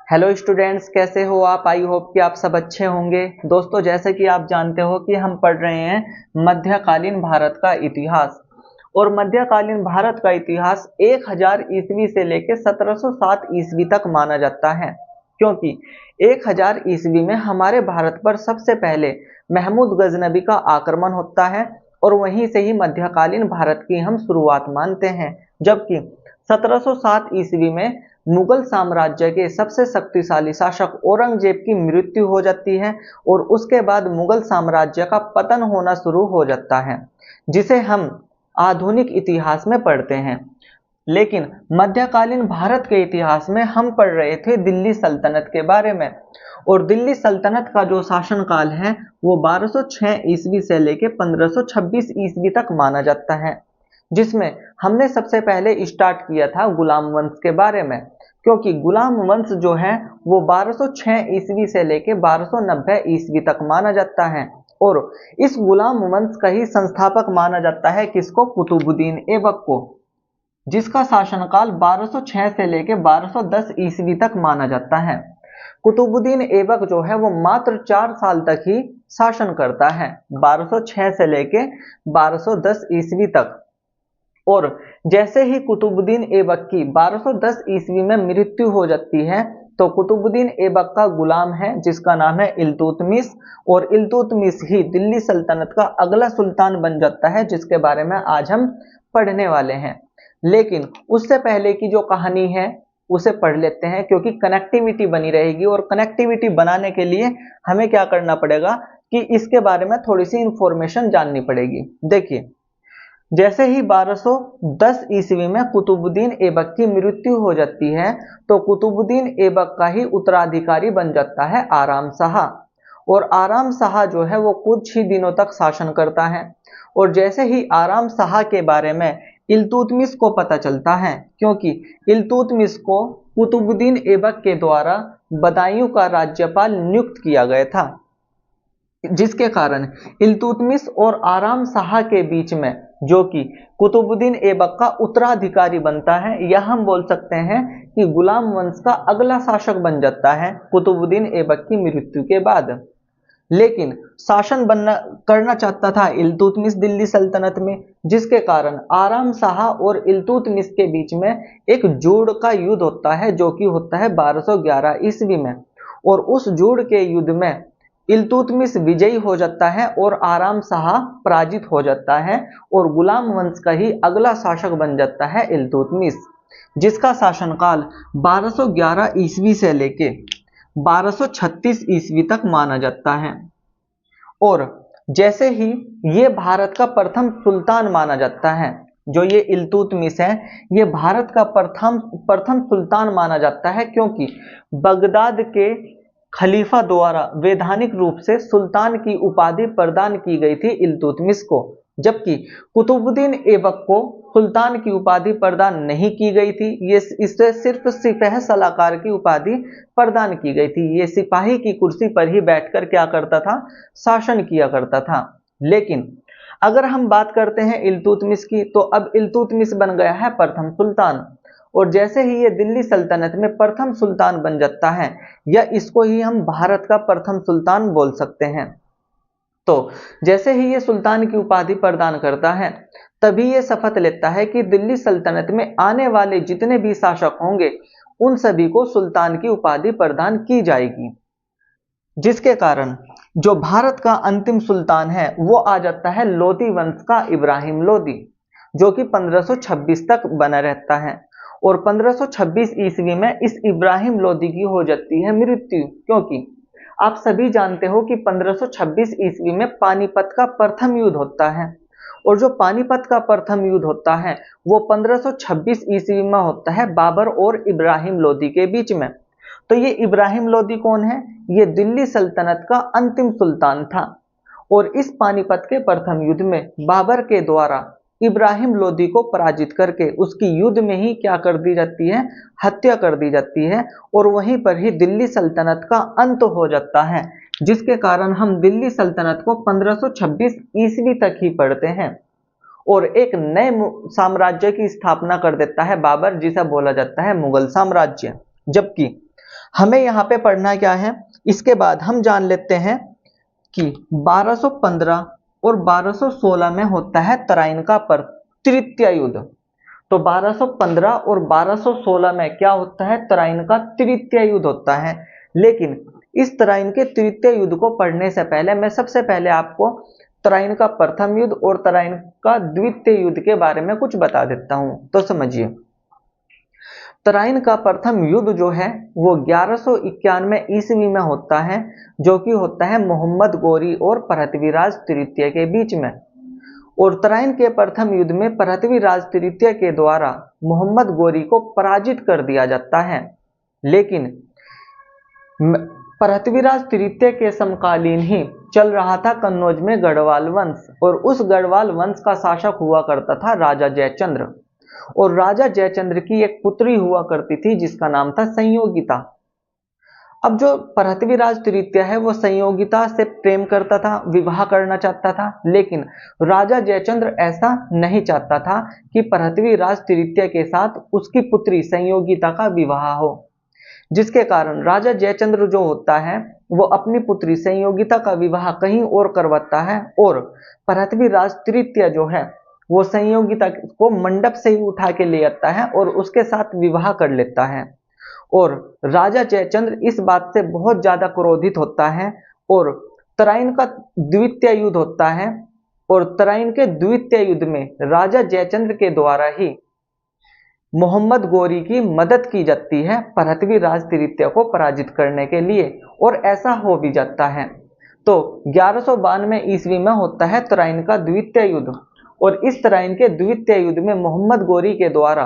Hello students, कैसे हो आप। आई होप कि आप सब अच्छे होंगे। दोस्तों, जैसे कि आप जानते हो कि हम पढ़ रहे हैं मध्यकालीन भारत का इतिहास। और मध्यकालीन भारत का इतिहास 1000 ईस्वी से लेकर 1707 ईस्वी तक माना जाता है, क्योंकि 1000 ईस्वी में हमारे भारत पर सबसे पहले महमूद गजनबी का आक्रमण होता है और वहीं से ही मध्यकालीन भारत की हम शुरुआत मानते हैं। जबकि 1707 ईस्वी में मुगल साम्राज्य के सबसे शक्तिशाली शासक औरंगजेब की मृत्यु हो जाती है और उसके बाद मुगल साम्राज्य का पतन होना शुरू हो जाता है, जिसे हम आधुनिक इतिहास में पढ़ते हैं। लेकिन मध्यकालीन भारत के इतिहास में हम पढ़ रहे थे दिल्ली सल्तनत के बारे में। और दिल्ली सल्तनत का जो शासनकाल है वो 1206 ईस्वी से लेकर 1526 ईस्वी तक माना जाता है, जिसमें हमने सबसे पहले स्टार्ट किया था गुलाम वंश के बारे में। क्योंकि गुलाम वंश जो है वो 1206 ईस्वी से लेकर 1290 ईस्वी तक माना जाता है। और इस गुलाम वंश का ही संस्थापक माना जाता है किसको? कुतुबुद्दीन ऐबक को, जिसका शासनकाल 1206 से लेकर 1210 ईस्वी तक माना जाता है। कुतुबुद्दीन ऐबक जो है वो मात्र 4 साल तक ही शासन करता है, 1206 से लेकर 1210 ईस्वी तक। और जैसे ही कुतुबुद्दीन ऐबक की 1210 ईस्वी में मृत्यु हो जाती है, तो कुतुबुद्दीन ऐबक का गुलाम है जिसका नाम है इल्तुतमिश, और इल्तुतमिश ही दिल्ली सल्तनत का अगला सुल्तान बन जाता है, जिसके बारे में आज हम पढ़ने वाले हैं। लेकिन उससे पहले की जो कहानी है उसे पढ़ लेते हैं, क्योंकि कनेक्टिविटी बनी रहेगी। और कनेक्टिविटी बनाने के लिए हमें क्या करना पड़ेगा कि इसके बारे में थोड़ी सी इंफॉर्मेशन जाननी पड़ेगी। देखिए, जैसे ही 1210 ईस्वी में कुतुबुद्दीन ऐबक की मृत्यु हो जाती है, तो कुतुबुद्दीन ऐबक का ही उत्तराधिकारी बन जाता है आराम शाह। और आराम शाह जो है वो कुछ ही दिनों तक शासन करता है। और जैसे ही आराम शाह के बारे में इल्तुतमिश को पता चलता है, क्योंकि इल्तुतमिश को कुतुबुद्दीन ऐबक के द्वारा बदायूं का राज्यपाल नियुक्त किया गया था, जिसके कारण इल्तुतमिश और आराम शाह के बीच में, जो कि कुतुबुद्दीन ऐबक का उत्तराधिकारी बनता है, यह हम बोल सकते हैं कि गुलाम वंश का अगला शासक बन जाता है कुतुबुद्दीन ऐबक की मृत्यु के बाद। लेकिन शासन करना चाहता था इल्तुतमिश दिल्ली सल्तनत में, जिसके कारण आराम शाह और इल्तुतमिश के बीच में एक जोड़ का युद्ध होता है, जो कि होता है 1211 ईस्वी में। और उस जोड़ के युद्ध में इल्तुतमिश विजयी हो जाता है और आराम शाह पराजित हो जाता है, और गुलाम वंश का ही अगला शासक बन जाता है इल्तुतमिश, जिसका शासनकाल 1211 ईस्वी से लेके 1236 ईस्वी तक माना जाता है। और जैसे ही ये भारत का प्रथम सुल्तान माना जाता है, जो ये इल्तुतमिश है, ये भारत का प्रथम सुल्तान माना जाता है, क्योंकि बगदाद के खलीफा द्वारा वैधानिक रूप से सुल्तान की उपाधि प्रदान की गई थी इल्तुतमिश को, जबकि कुतुबुद्दीन ऐबक को सुल्तान की उपाधि प्रदान नहीं की गई थी। ये इससे सिर्फ सिपह सलाहकार की उपाधि प्रदान की गई थी। ये सिपाही की कुर्सी पर ही बैठकर क्या करता था? शासन किया करता था। लेकिन अगर हम बात करते हैं इल्तुतमिश की, तो अब इल्तुतमिश बन गया है प्रथम सुल्तान। और जैसे ही ये दिल्ली सल्तनत में प्रथम सुल्तान बन जाता है, या इसको ही हम भारत का प्रथम सुल्तान बोल सकते हैं। तो जैसे ही ये सुल्तान की उपाधि प्रदान करता है, तभी ये शपथ लेता है कि दिल्ली सल्तनत में आने वाले जितने भी शासक होंगे उन सभी को सुल्तान की उपाधि प्रदान की जाएगी, जिसके कारण जो भारत का अंतिम सुल्तान है वो आ जाता है लोदी वंश का इब्राहिम लोदी, जो कि 1526 तक बना रहता है। और 1526 ईस्वी में इस इब्राहिम लोदी की हो जाती है मृत्यु, क्योंकि आप सभी जानते हो कि 1526 ईस्वी में पानीपत का प्रथम युद्ध होता है। और जो पानीपत का प्रथम युद्ध होता है वो 1526 ईस्वी में होता है बाबर और इब्राहिम लोदी के बीच में। तो ये इब्राहिम लोदी कौन है? ये दिल्ली सल्तनत का अंतिम सुल्तान था। और इस पानीपत के प्रथम युद्ध में बाबर के द्वारा इब्राहिम लोदी को पराजित करके उसकी युद्ध में ही क्या कर दी जाती है? हत्या कर दी जाती है। और वहीं पर ही दिल्ली सल्तनत का अंत हो जाता है, जिसके कारण हम दिल्ली सल्तनत को 1526 ईस्वी तक ही पढ़ते हैं। और एक नए साम्राज्य की स्थापना कर देता है बाबर, जिसे बोला जाता है मुगल साम्राज्य। जबकि हमें यहाँ पे पढ़ना क्या है, इसके बाद हम जान लेते हैं कि 1215 और 1216 में होता है तराइन का तृतीय युद्ध। तो 1215 और 1216 में क्या होता है, तराइन का तृतीय युद्ध होता है। लेकिन इस तराइन के तृतीय युद्ध को पढ़ने से पहले मैं सबसे पहले आपको तराइन का प्रथम युद्ध और तराइन का द्वितीय युद्ध के बारे में कुछ बता देता हूं। तो समझिए, तराइन का प्रथम युद्ध जो है वो 1191 ईस्वी में होता है, जो कि होता है मोहम्मद गोरी और पृथ्वीराज तृतीय के बीच में। और तराइन के प्रथम युद्ध में पृथ्वीराज तृतीय के द्वारा मोहम्मद गोरी को पराजित कर दिया जाता है। लेकिन पृथ्वीराज तृतीय के समकालीन ही चल रहा था कन्नौज में गढ़वाल वंश, और उस गढ़वाल वंश का शासक हुआ करता था राजा जयचंद्र। और राजा जयचंद्र की एक पुत्री हुआ करती थी जिसका नाम था संयोगिता। अब जो पृथ्वीराज तृतीय है वो संयोगिता से प्रेम करता था, विवाह करना चाहता था, लेकिन राजा जयचंद्र ऐसा नहीं चाहता था कि पृथ्वीराज तृतीय के साथ उसकी पुत्री संयोगिता का विवाह हो, जिसके कारण राजा जयचंद्र जो होता है वो अपनी पुत्री संयोगिता का विवाह कहीं और करवाता है, और पृथ्वीराज तृतीय जो है वो संयोगिता को मंडप से ही उठा के ले आता है और उसके साथ विवाह कर लेता है। और राजा जयचंद्र इस बात से बहुत ज्यादा क्रोधित होता है, और तराइन का द्वितीय युद्ध होता है, और तराइन के द्वितीय युद्ध में राजा जयचंद्र के द्वारा ही मोहम्मद गोरी की मदद की जाती है पृथ्वीराज तृतीय को पराजित करने के लिए, और ऐसा हो भी जाता है। तो 1192 ईस्वी में होता है तराइन का द्वितीय युद्ध, और इस तराइन के द्वितीय युद्ध में मोहम्मद गोरी के द्वारा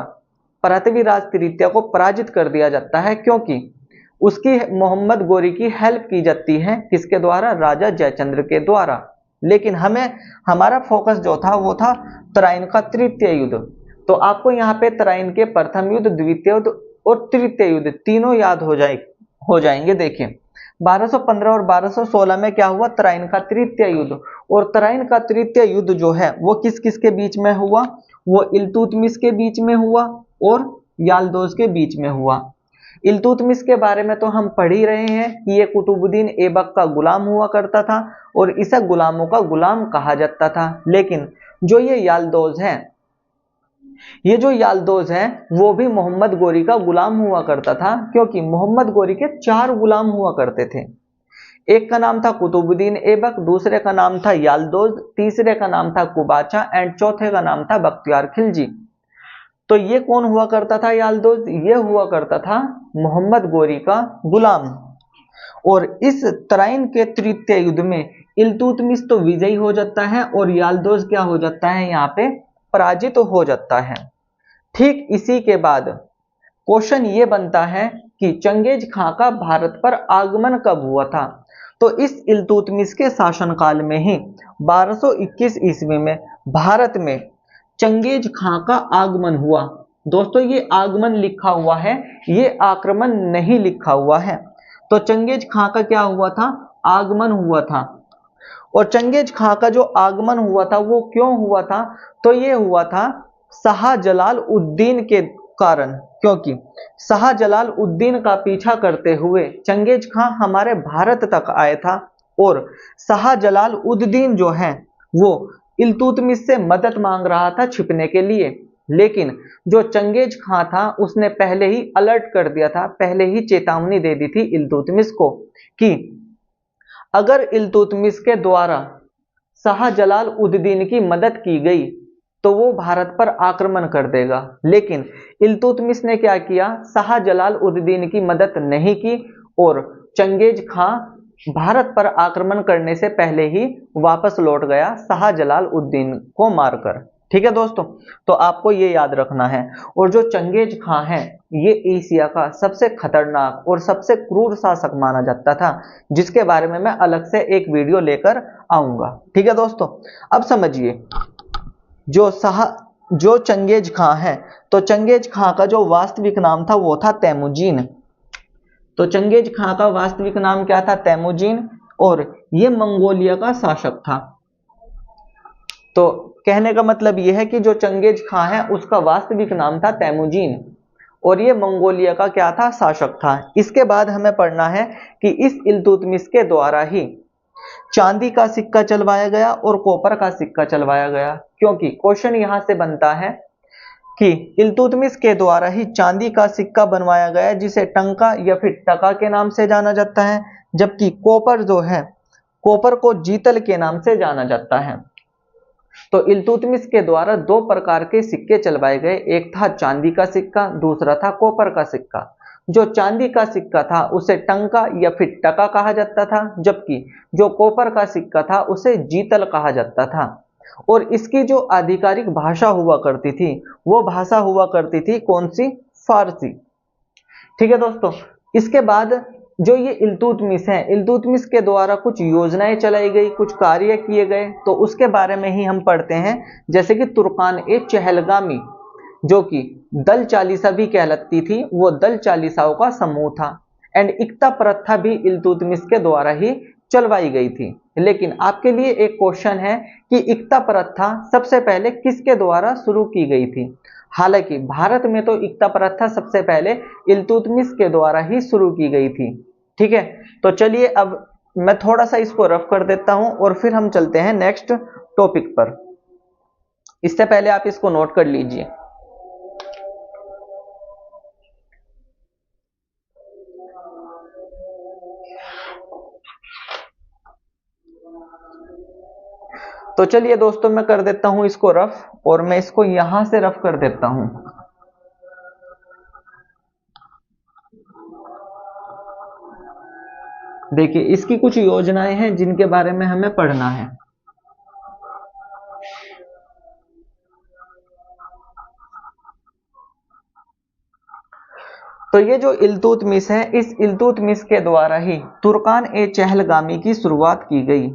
पृथ्वीराज तृतीय को पराजित कर दिया जाता है, क्योंकि उसकी मोहम्मद गोरी की हेल्प की जाती है, किसके द्वारा, राजा जयचंद्र के द्वारा। लेकिन हमारा फोकस जो था वो था तराइन का तृतीय युद्ध। तो आपको यहाँ पे तराइन के प्रथम युद्ध, द्वितीय युद्ध और तृतीय युद्ध तीनों याद हो जाएंगे। देखिए 1215 और 1216 में क्या हुआ, तराइन का तृतीय युद्ध। और तराइन का तृतीय युद्ध जो है वो किस किस के बीच में हुआ, वो इल्तुतमिश के बीच में हुआ और याल्दोज के बीच में हुआ। इल्तुतमिश के बारे में तो हम पढ़ ही रहे हैं कि ये कुतुबुद्दीन ऐबक का गुलाम हुआ करता था और इसे गुलामों का गुलाम कहा जाता था। लेकिन जो ये याल्दोज है वो भी मोहम्मद गोरी का गुलाम हुआ करता था, क्योंकि मोहम्मद गोरी के 4 गुलाम हुआ करते थे। एक का नाम था कुतुबुद्दीन ऐबक, दूसरे का नाम था याल्दोज, तीसरे का नाम था कुबाचा एंड चौथे का नाम था बख्तियार खिलजी। तो ये कौन हुआ करता था याल्दोज, ये हुआ करता था मोहम्मद गोरी का गुलाम। और इस तराइन के तृतीय युद्ध में इल्तुतमिश तो विजयी हो जाता है और याल्दोज क्या हो जाता है, यहाँ पे पराजित हो जाता है। ठीक इसी के बाद क्वेश्चन ये बनता है कि चंगेज खां का भारत पर आगमन कब हुआ था। तो इस इल्तुतमिश के शासनकाल में ही 1221 ईस्वी में भारत में चंगेज खां का आगमन हुआ। दोस्तों ये आगमन लिखा हुआ है, ये आक्रमण नहीं लिखा हुआ है। तो चंगेज खां का क्या हुआ था, आगमन हुआ था। और चंगेज खां का जो आगमन हुआ था वो क्यों हुआ था, तो ये हुआ था शाह जलाल उद्दीन के कारण, क्योंकि शाह जलाल उद्दीन का पीछा करते हुए चंगेज खां हमारे भारत तक आया था, और शाह जलाल उद्दीन जो है वो इल्तुतमिश से मदद मांग रहा था छिपने के लिए। लेकिन जो चंगेज खां था उसने पहले ही अलर्ट कर दिया था, पहले ही चेतावनी दे दी थी इल्तुतमिश को कि अगर इल्तुतमिश के द्वारा शाह जलाल उद्दीन की मदद की गई तो वो भारत पर आक्रमण कर देगा। लेकिन इल्तुतमिश ने क्या किया, शाह जलाल उद्दीन की मदद नहीं की और चंगेज खां भारत पर आक्रमण करने से पहले ही वापस लौट गया शाह जलाल उद्दीन को मारकर। ठीक है दोस्तों, तो आपको ये याद रखना है। और जो चंगेज खां है ये एशिया का सबसे खतरनाक और सबसे क्रूर शासक माना जाता था, जिसके बारे में मैं अलग से एक वीडियो लेकर आऊंगा। ठीक है दोस्तों, अब समझिए जो चंगेज खां है, तो चंगेज खां का जो वास्तविक नाम था वो था तैमुजीन। तो चंगेज खां का वास्तविक नाम क्या था, तैमुजीन, और ये मंगोलिया का शासक था। तो कहने का मतलब यह है कि जो चंगेज खां है उसका वास्तविक नाम था तैमुजीन, और ये मंगोलिया का क्या था, शासक था। इसके बाद हमें पढ़ना है कि इस इल्तुतमिश के द्वारा ही चांदी का सिक्का चलवाया गया और कॉपर का सिक्का चलवाया गया, क्योंकि क्वेश्चन यहां से बनता है कि इल्तुतमिश के द्वारा ही चांदी का सिक्का बनवाया गया जिसे टंका या फिर टका के नाम से जाना जाता है, जबकि कॉपर जो है, कॉपर को जीतल के नाम से जाना जाता है। तो इल्तुतमिश के द्वारा दो प्रकार के सिक्के चलवाए गए, एक था चांदी का सिक्का, दूसरा था कॉपर का सिक्का। जो चांदी का सिक्का था उसे टंका या फिर टका कहा जाता था, जबकि जो कॉपर का सिक्का था उसे जीतल कहा जाता था। और इसकी जो आधिकारिक भाषा हुआ करती थी वो भाषा हुआ करती थी कौन सी, फारसी। ठीक है दोस्तों, इसके बाद जो ये इल्तुतमिश है, इल्तुतमिश के द्वारा कुछ योजनाएं चलाई गई, कुछ कार्य किए गए, तो उसके बारे में ही हम पढ़ते हैं। जैसे कि तुर्कान ए चहलगामी, जो कि दल चालीसा भी कहलाती थी, वो दल चालीसाओं का समूह था। एंड इक्ता प्रथा भी इल्तुतमिश के द्वारा ही चलवाई गई थी। लेकिन आपके लिए एक क्वेश्चन है कि इक्ता प्रथा सबसे पहले किसके द्वारा शुरू की गई थी। हालांकि भारत में तो इक्ता प्रथा सबसे पहले इल्तुतमिश के द्वारा ही शुरू की गई थी। ठीक है, तो चलिए अब मैं थोड़ा सा इसको रफ कर देता हूं और फिर हम चलते हैं नेक्स्ट टॉपिक पर। इससे पहले आप इसको नोट कर लीजिए। तो चलिए दोस्तों, मैं कर देता हूं इसको रफ, और मैं इसको यहां से रफ कर देता हूं। देखिए, इसकी कुछ योजनाएं हैं जिनके बारे में हमें पढ़ना है। तो ये जो इल्तुतमिश है, इस इल्तुतमिश के द्वारा ही तुर्कान ए चहलगामी की शुरुआत की गई।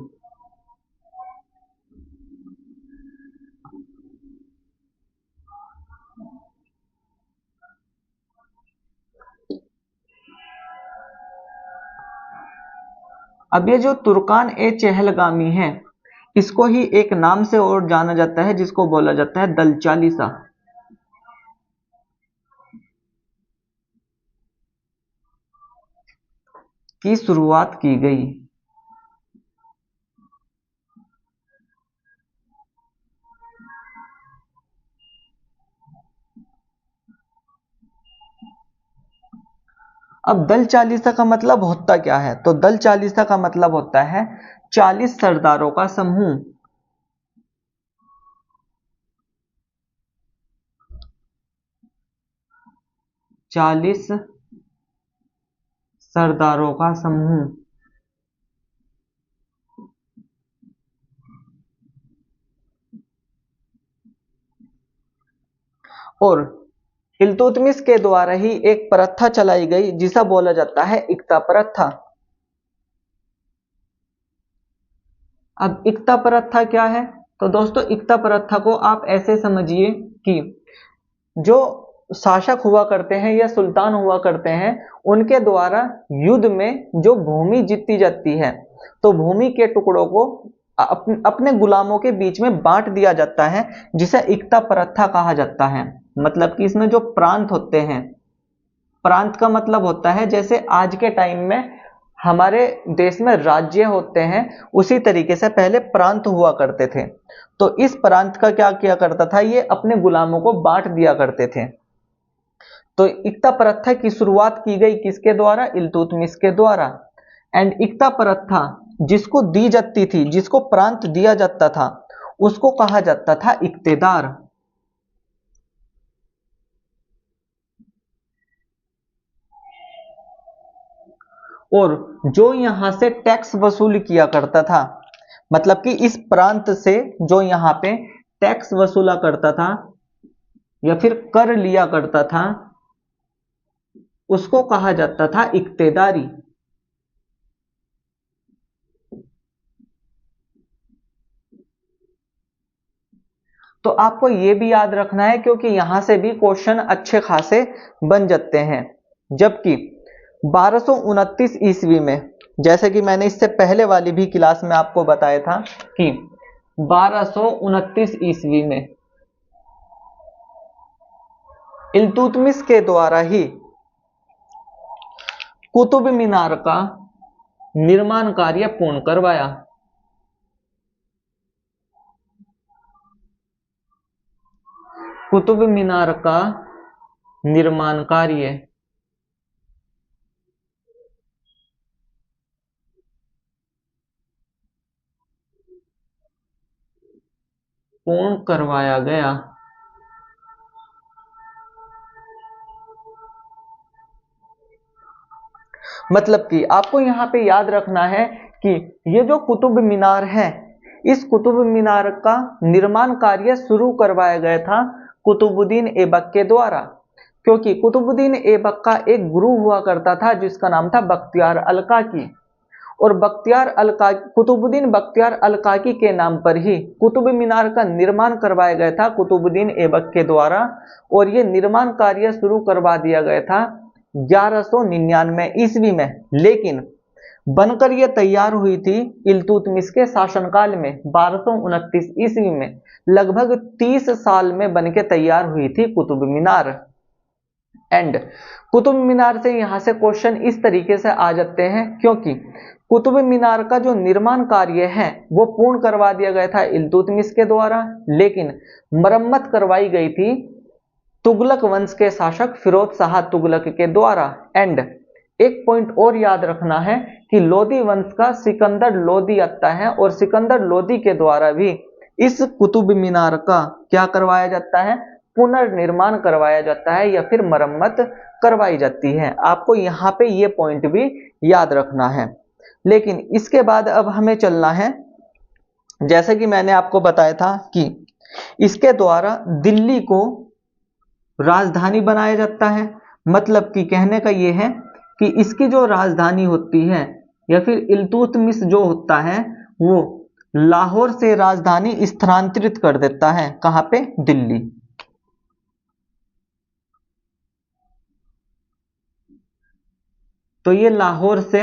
अब ये जो तुर्कान ए चहलगामी है, इसको ही एक नाम से और जाना जाता है जिसको बोला जाता है दल चालीसा की शुरुआत की गई। अब दल चालीसा का मतलब होता क्या है, तो दल चालीसा का मतलब होता है 40 सरदारों का समूह। 40 सरदारों का समूह। और इल्तुतमिश के द्वारा ही एक प्रथा चलाई गई जिसे बोला जाता है इक्ता प्रथा। अब इक्ता प्रथा क्या है, तो दोस्तों इक्ता प्रथा को आप ऐसे समझिए कि जो शासक हुआ करते हैं या सुल्तान हुआ करते हैं, उनके द्वारा युद्ध में जो भूमि जीती जाती है, तो भूमि के टुकड़ों को अपने गुलामों के बीच में बांट दिया जाता है, जिसे इक्ता प्रथा कहा जाता है। मतलब कि इसमें जो प्रांत होते हैं, प्रांत का मतलब होता है जैसे आज के टाइम में हमारे देश में राज्य होते हैं, उसी तरीके से पहले प्रांत हुआ करते थे। तो इस प्रांत का क्या किया करता था, ये अपने गुलामों को बांट दिया करते थे। तो इक्ता प्रथा की शुरुआत की गई किसके द्वारा, इल्तुतमिश के द्वारा। एंड इक्ता प्रथा जिसको दी जाती थी, जिसको प्रांत दिया जाता था, उसको कहा जाता था इक्तेदार। और जो यहां से टैक्स वसूल किया करता था, मतलब कि इस प्रांत से जो यहां पे टैक्स वसूला करता था या फिर कर लिया करता था, उसको कहा जाता था इक्तेदारी। तो आपको यह भी याद रखना है, क्योंकि यहां से भी क्वेश्चन अच्छे खासे बन जाते हैं। जबकि 1229 ईस्वी में, जैसे कि मैंने इससे पहले वाली भी क्लास में आपको बताया था कि 1229 ईस्वी में इल्तुतमिश के द्वारा ही कुतुब मीनार का निर्माण कार्य पूर्ण करवाया। कुतुब मीनार का निर्माण कार्य पूर्ण करवाया गया। मतलब कि आपको यहां पे याद रखना है कि ये जो कुतुब मीनार है, इस कुतुब मीनार का निर्माण कार्य शुरू करवाया गया था कुतुबुद्दीन ऐबक के द्वारा, क्योंकि कुतुबुद्दीन ऐबक का एक गुरु हुआ करता था जिसका नाम था बख्तियार अलकाकी, और कुतुबुद्दीन बख्तियार अलकाकी के नाम पर ही कुतुब मीनार का निर्माण करवाया गया था कुतुबुद्दीन ऐबक के द्वारा, और ये निर्माण कार्य शुरू करवा दिया गया था 1199 ईस्वी में। लेकिन बनकर यह तैयार हुई थी इल्तुतमिश के शासनकाल में 1229 ईस्वी में। लगभग 30 साल में बनके तैयार हुई थी कुतुब मीनार। एंड कुतुब मीनार से यहां से क्वेश्चन इस तरीके से आ जाते हैं, क्योंकि कुतुब मीनार का जो निर्माण कार्य है वो पूर्ण करवा दिया गया था इल्तुतमिश के द्वारा, लेकिन मरम्मत करवाई गई थी तुगलक वंश के शासक फिरोज शाह तुगलक के द्वारा। एंड एक पॉइंट और याद रखना है कि लोदी वंश का सिकंदर लोदी आता है, और सिकंदर लोदी के द्वारा भी इस कुतुब मीनार का क्या करवाया जाता है, पुनर्निर्माण करवाया जाता है या फिर मरम्मत करवाई जाती है। आपको यहाँ पे ये पॉइंट भी याद रखना है। लेकिन इसके बाद अब हमें चलना है, जैसे कि मैंने आपको बताया था कि इसके द्वारा दिल्ली को राजधानी बनाया जाता है। मतलब कि कहने का यह है कि इसकी जो राजधानी होती है या फिर इल्तुतमिश जो होता है वो लाहौर से राजधानी स्थानांतरित कर देता है। कहां पे? दिल्ली। तो ये लाहौर से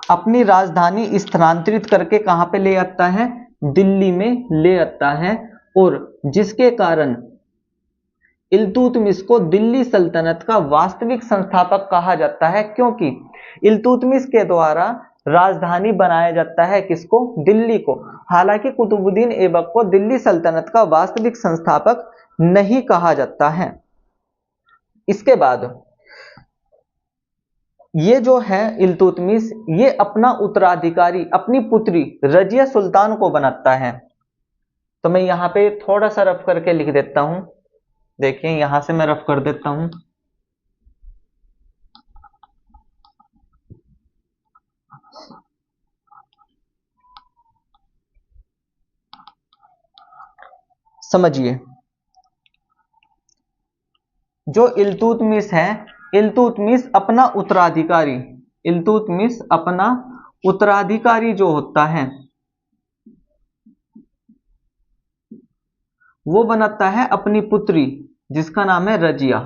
अपनी राजधानी स्थानांतरित करके कहां पे ले आता है? दिल्ली में ले आता है, और जिसके कारण इल्तुतमिश को दिल्ली सल्तनत का वास्तविक संस्थापक कहा जाता है, क्योंकि इल्तुतमिश के द्वारा राजधानी बनाया जाता है किसको? दिल्ली को। हालांकि कुतुबुद्दीन ऐबक को दिल्ली सल्तनत का वास्तविक संस्थापक नहीं कहा जाता है। इसके बाद ये जो है इल्तुतमिश, ये अपना उत्तराधिकारी अपनी पुत्री रजिया सुल्तान को बनाता है। तो मैं यहाँ पे थोड़ा सा रफ करके लिख देता हूं। देखिए यहां से मैं रफ कर देता हूं। समझिए, जो इल्तुतमिश है, इल्तुतमिश अपना उत्तराधिकारी जो होता है वो बनाता है अपनी पुत्री जिसका नाम है रजिया।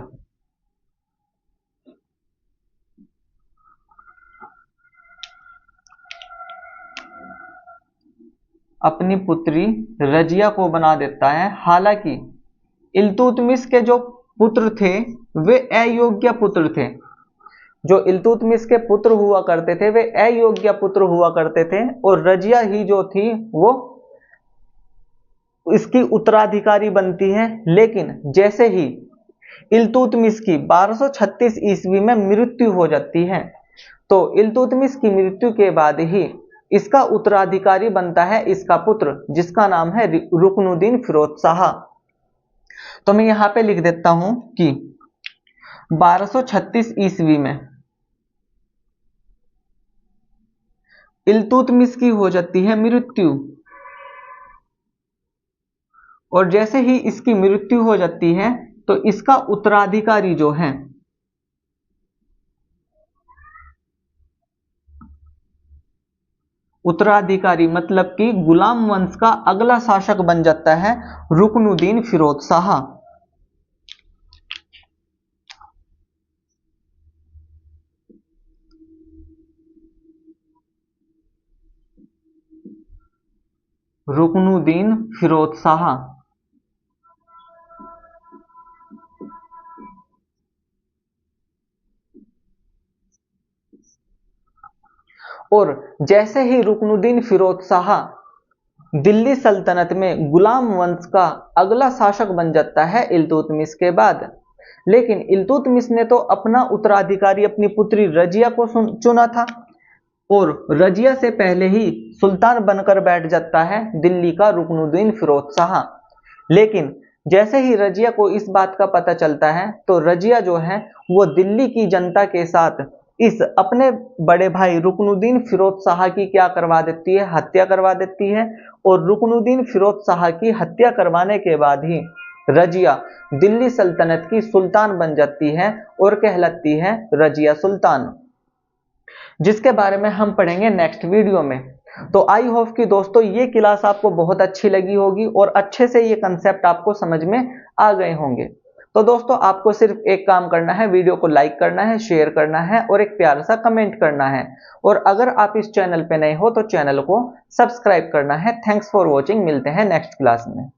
अपनी पुत्री रजिया को बना देता है। हालांकि इल्तुतमिश के जो पुत्र थे वे अयोग्य पुत्र थे। जो इल्तुतमिश के पुत्र हुआ करते थे वे अयोग्य पुत्र हुआ करते थे, और रजिया ही जो थी वो इसकी उत्तराधिकारी बनती है। लेकिन जैसे ही इल्तुतमिश की 1236 ईस्वी में मृत्यु हो जाती है, तो इल्तुतमिश की मृत्यु के बाद ही इसका उत्तराधिकारी बनता है इसका पुत्र जिसका नाम है रुकनुद्दीन फिरोज शाह। तो मैं यहां पे लिख देता हूं कि 1236 ईस्वी में इल्तुतमिश की हो जाती है मृत्यु, और जैसे ही इसकी मृत्यु हो जाती है तो इसका उत्तराधिकारी जो है मतलब कि गुलाम वंश का अगला शासक बन जाता है रुकनुद्दीन फिरोज शाह। रुकनुद्दीन फिरोज शाह। और जैसे ही रुकनुद्दीन फिरोज शाह दिल्ली सल्तनत में गुलाम वंश का अगला शासक बन जाता है इल्तुतमिश के बाद, लेकिन इल्तुतमिश ने तो अपना उत्तराधिकारी अपनी पुत्री रजिया को चुना था और रजिया से पहले ही सुल्तान बनकर बैठ जाता है दिल्ली का रुकनुद्दीन फिरोज शाह। लेकिन जैसे ही रजिया को इस बात का पता चलता है तो रजिया जो है वो दिल्ली की जनता के साथ इस अपने बड़े भाई रुकनुद्दीन फिरोज शाह की क्या करवा देती है, हत्या करवा देती है। और रुकनुद्दीन फिरोज शाह की हत्या करवाने के बाद ही रजिया दिल्ली सल्तनत की सुल्तान बन जाती है और कहलाती है रजिया सुल्तान, जिसके बारे में हम पढ़ेंगे नेक्स्ट वीडियो में। तो आई होप कि दोस्तों ये क्लास आपको बहुत अच्छी लगी होगी और अच्छे से ये कंसेप्ट आपको समझ में आ गए होंगे। तो दोस्तों आपको सिर्फ एक काम करना है, वीडियो को लाइक करना है, शेयर करना है और एक प्यारा सा कमेंट करना है। और अगर आप इस चैनल पे नए हो तो चैनल को सब्सक्राइब करना है। थैंक्स फॉर वॉचिंग, मिलते हैं नेक्स्ट क्लास में।